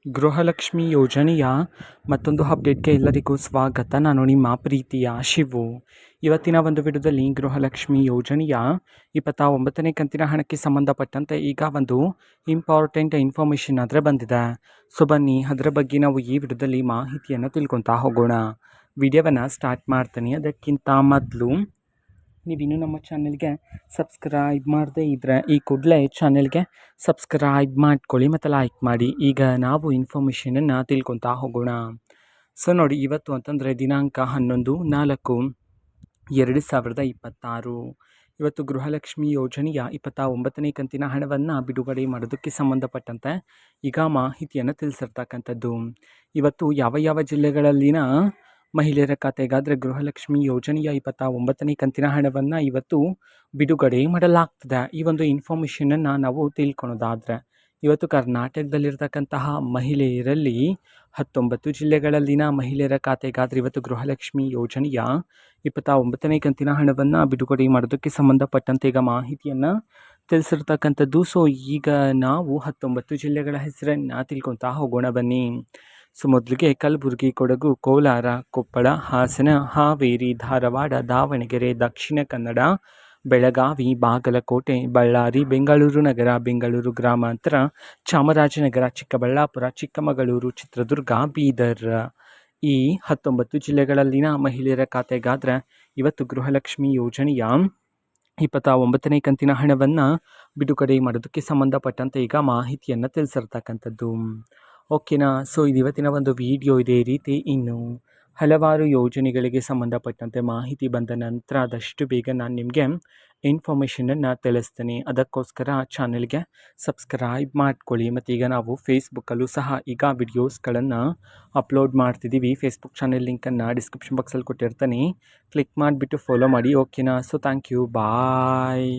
ಗೃಹಲಕ್ಷ್ಮಿ ಯೋಜನೆಯ ಮತ್ತೊಂದು ಅಪ್ಡೇಟ್ಗೆ ಎಲ್ಲರಿಗೂ ಸ್ವಾಗತ. ನಾನು ನಿಮ್ಮ ಪ್ರೀತಿಯ ಶಿವು. ಇವತ್ತಿನ ಒಂದು ವಿಡಿಯೋದಲ್ಲಿ ಗೃಹಲಕ್ಷ್ಮಿ ಯೋಜನೆಯ 29ನೇ ಕಂತಿನ ಹಣಕ್ಕೆ ಸಂಬಂಧಪಟ್ಟಂತೆ ಈಗ ಒಂದು ಇಂಪಾರ್ಟೆಂಟ್ ಇನ್ಫಾರ್ಮೇಷನ್ ಆದರೆ ಬಂದಿದೆ. ಸೊ ಬನ್ನಿ ಅದರ ಬಗ್ಗೆ ನಾವು ಈ ವಿಡಿಯೋದಲ್ಲಿ ಮಾಹಿತಿಯನ್ನು ತಿಳ್ಕೊತಾ ಹೋಗೋಣ. ವಿಡಿಯೋವನ್ನು ಸ್ಟಾರ್ಟ್ ಮಾಡ್ತೀನಿ. ಅದಕ್ಕಿಂತ ಮೊದಲು ನೀವಿನ್ನೂ ನಮ್ಮ ಚಾನೆಲ್ಗೆ ಸಬ್ಸ್ಕ್ರೈಬ್ ಮಾಡದೇ ಇದ್ದರೆ ಈ ಕೂಡಲೇ ಚಾನೆಲ್ಗೆ ಸಬ್ಸ್ಕ್ರೈಬ್ ಮಾಡ್ಕೊಳ್ಳಿ ಮತ್ತು ಲೈಕ್ ಮಾಡಿ. ಈಗ ನಾವು ಇನ್ಫಾರ್ಮೇಷನನ್ನು ತಿಳ್ಕೊತಾ ಹೋಗೋಣ. ಸೊ ನೋಡಿ, ಇವತ್ತು ಅಂತಂದರೆ ದಿನಾಂಕ 11/4/2026. ಇವತ್ತು ಗೃಹಲಕ್ಷ್ಮಿ ಯೋಜನೆಯ 29ನೇ ಕಂತಿನ ಹಣವನ್ನು ಬಿಡುಗಡೆ ಮಾಡೋದಕ್ಕೆ ಸಂಬಂಧಪಟ್ಟಂತೆ ಈಗ ಮಾಹಿತಿಯನ್ನು ತಿಳಿಸಿರ್ತಕ್ಕಂಥದ್ದು. ಇವತ್ತು ಯಾವ ಜಿಲ್ಲೆಗಳಲ್ಲಿನ ಮಹಿಳೆಯರ ಖಾತೆಗಾದರೆ ಗೃಹಲಕ್ಷ್ಮಿ ಯೋಜನೆಯ 29ನೇ ಕಂತಿನ ಹಣವನ್ನು ಇವತ್ತು ಬಿಡುಗಡೆ ಮಾಡಲಾಗ್ತದೆ. ಈ ಒಂದು ಇನ್ಫಾರ್ಮೇಷನನ್ನು ನಾವು ತಿಳ್ಕೊಳೋದಾದರೆ ಇವತ್ತು ಕರ್ನಾಟಕದಲ್ಲಿರ್ತಕ್ಕಂತಹ ಮಹಿಳೆಯರಲ್ಲಿ 19 ಜಿಲ್ಲೆಗಳಲ್ಲಿನ ಮಹಿಳೆಯರ ಖಾತೆಗಾದರೆ ಇವತ್ತು ಗೃಹಲಕ್ಷ್ಮಿ ಯೋಜನೆಯ 29ನೇ ಕಂತಿನ ಹಣವನ್ನು ಬಿಡುಗಡೆ ಮಾಡೋದಕ್ಕೆ ಸಂಬಂಧಪಟ್ಟಂತೆ ಈಗ ಮಾಹಿತಿಯನ್ನು ತಿಳಿಸಿರ್ತಕ್ಕಂಥದ್ದು. ಸೊ ಈಗ ನಾವು 19 ಜಿಲ್ಲೆಗಳ ಹೆಸರನ್ನು ತಿಳ್ಕೊತಾ ಹೋಗೋಣ ಬನ್ನಿ. ಸೊ ಮೊದಲಿಗೆ ಕಲಬುರಗಿ, ಕೊಡಗು, ಕೋಲಾರ, ಕೊಪ್ಪಳ, ಹಾಸನ, ಹಾವೇರಿ, ಧಾರವಾಡ, ದಾವಣಗೆರೆ, ದಕ್ಷಿಣ ಕನ್ನಡ, ಬೆಳಗಾವಿ, ಬಾಗಲಕೋಟೆ, ಬಳ್ಳಾರಿ, ಬೆಂಗಳೂರು ನಗರ, ಬೆಂಗಳೂರು ಗ್ರಾಮಾಂತರ, ಚಾಮರಾಜನಗರ, ಚಿಕ್ಕಬಳ್ಳಾಪುರ, ಚಿಕ್ಕಮಗಳೂರು, ಚಿತ್ರದುರ್ಗ, ಬೀದರ್. ಈ 19 ಜಿಲ್ಲೆಗಳಲ್ಲಿನ ಮಹಿಳೆಯರ ಖಾತೆಗಾದರೆ ಇವತ್ತು ಗೃಹಲಕ್ಷ್ಮಿ ಯೋಜನೆಯ 29ನೇ ಕಂತಿನ ಹಣವನ್ನು ಬಿಡುಗಡೆ ಮಾಡೋದಕ್ಕೆ ಸಂಬಂಧಪಟ್ಟಂತೆ ಈಗ ಮಾಹಿತಿಯನ್ನು ತಿಳಿಸಿರ್ತಕ್ಕಂಥದ್ದು. ಓಕೆನಾ. ಸೊ ಇದು ಇವತ್ತಿನ ಒಂದು ವಿಡಿಯೋ. ಇದೇ ರೀತಿ ಇನ್ನು ಹಲವಾರು ಯೋಜನೆಗಳಿಗೆ ಸಂಬಂಧಪಟ್ಟಂತೆ ಮಾಹಿತಿ ಬಂದ ನಂತರ ಆದಷ್ಟು ಬೇಗ ನಾನು ನಿಮಗೆ ಇನ್ಫಾರ್ಮೇಷನನ್ನು ತಿಳಿಸ್ತೀನಿ. ಅದಕ್ಕೋಸ್ಕರ ಚಾನೆಲ್ಗೆ ಸಬ್ಸ್ಕ್ರೈಬ್ ಮಾಡ್ಕೊಳ್ಳಿ. ಮತ್ತು ಈಗ ನಾವು ಫೇಸ್ಬುಕ್ಕಲ್ಲೂ ಸಹ ಈಗ ವಿಡಿಯೋಸ್ಗಳನ್ನು ಅಪ್ಲೋಡ್ ಮಾಡ್ತಿದ್ದೀವಿ. ಫೇಸ್ಬುಕ್ ಚಾನೆಲ್ ಲಿಂಕನ್ನು ಡಿಸ್ಕ್ರಿಪ್ಷನ್ ಬಾಕ್ಸಲ್ಲಿ ಕೊಟ್ಟಿರ್ತೀನಿ. ಕ್ಲಿಕ್ ಮಾಡಿಬಿಟ್ಟು ಫಾಲೋ ಮಾಡಿ. ಓಕೆನಾ. So thank you. ಬಾಯ್.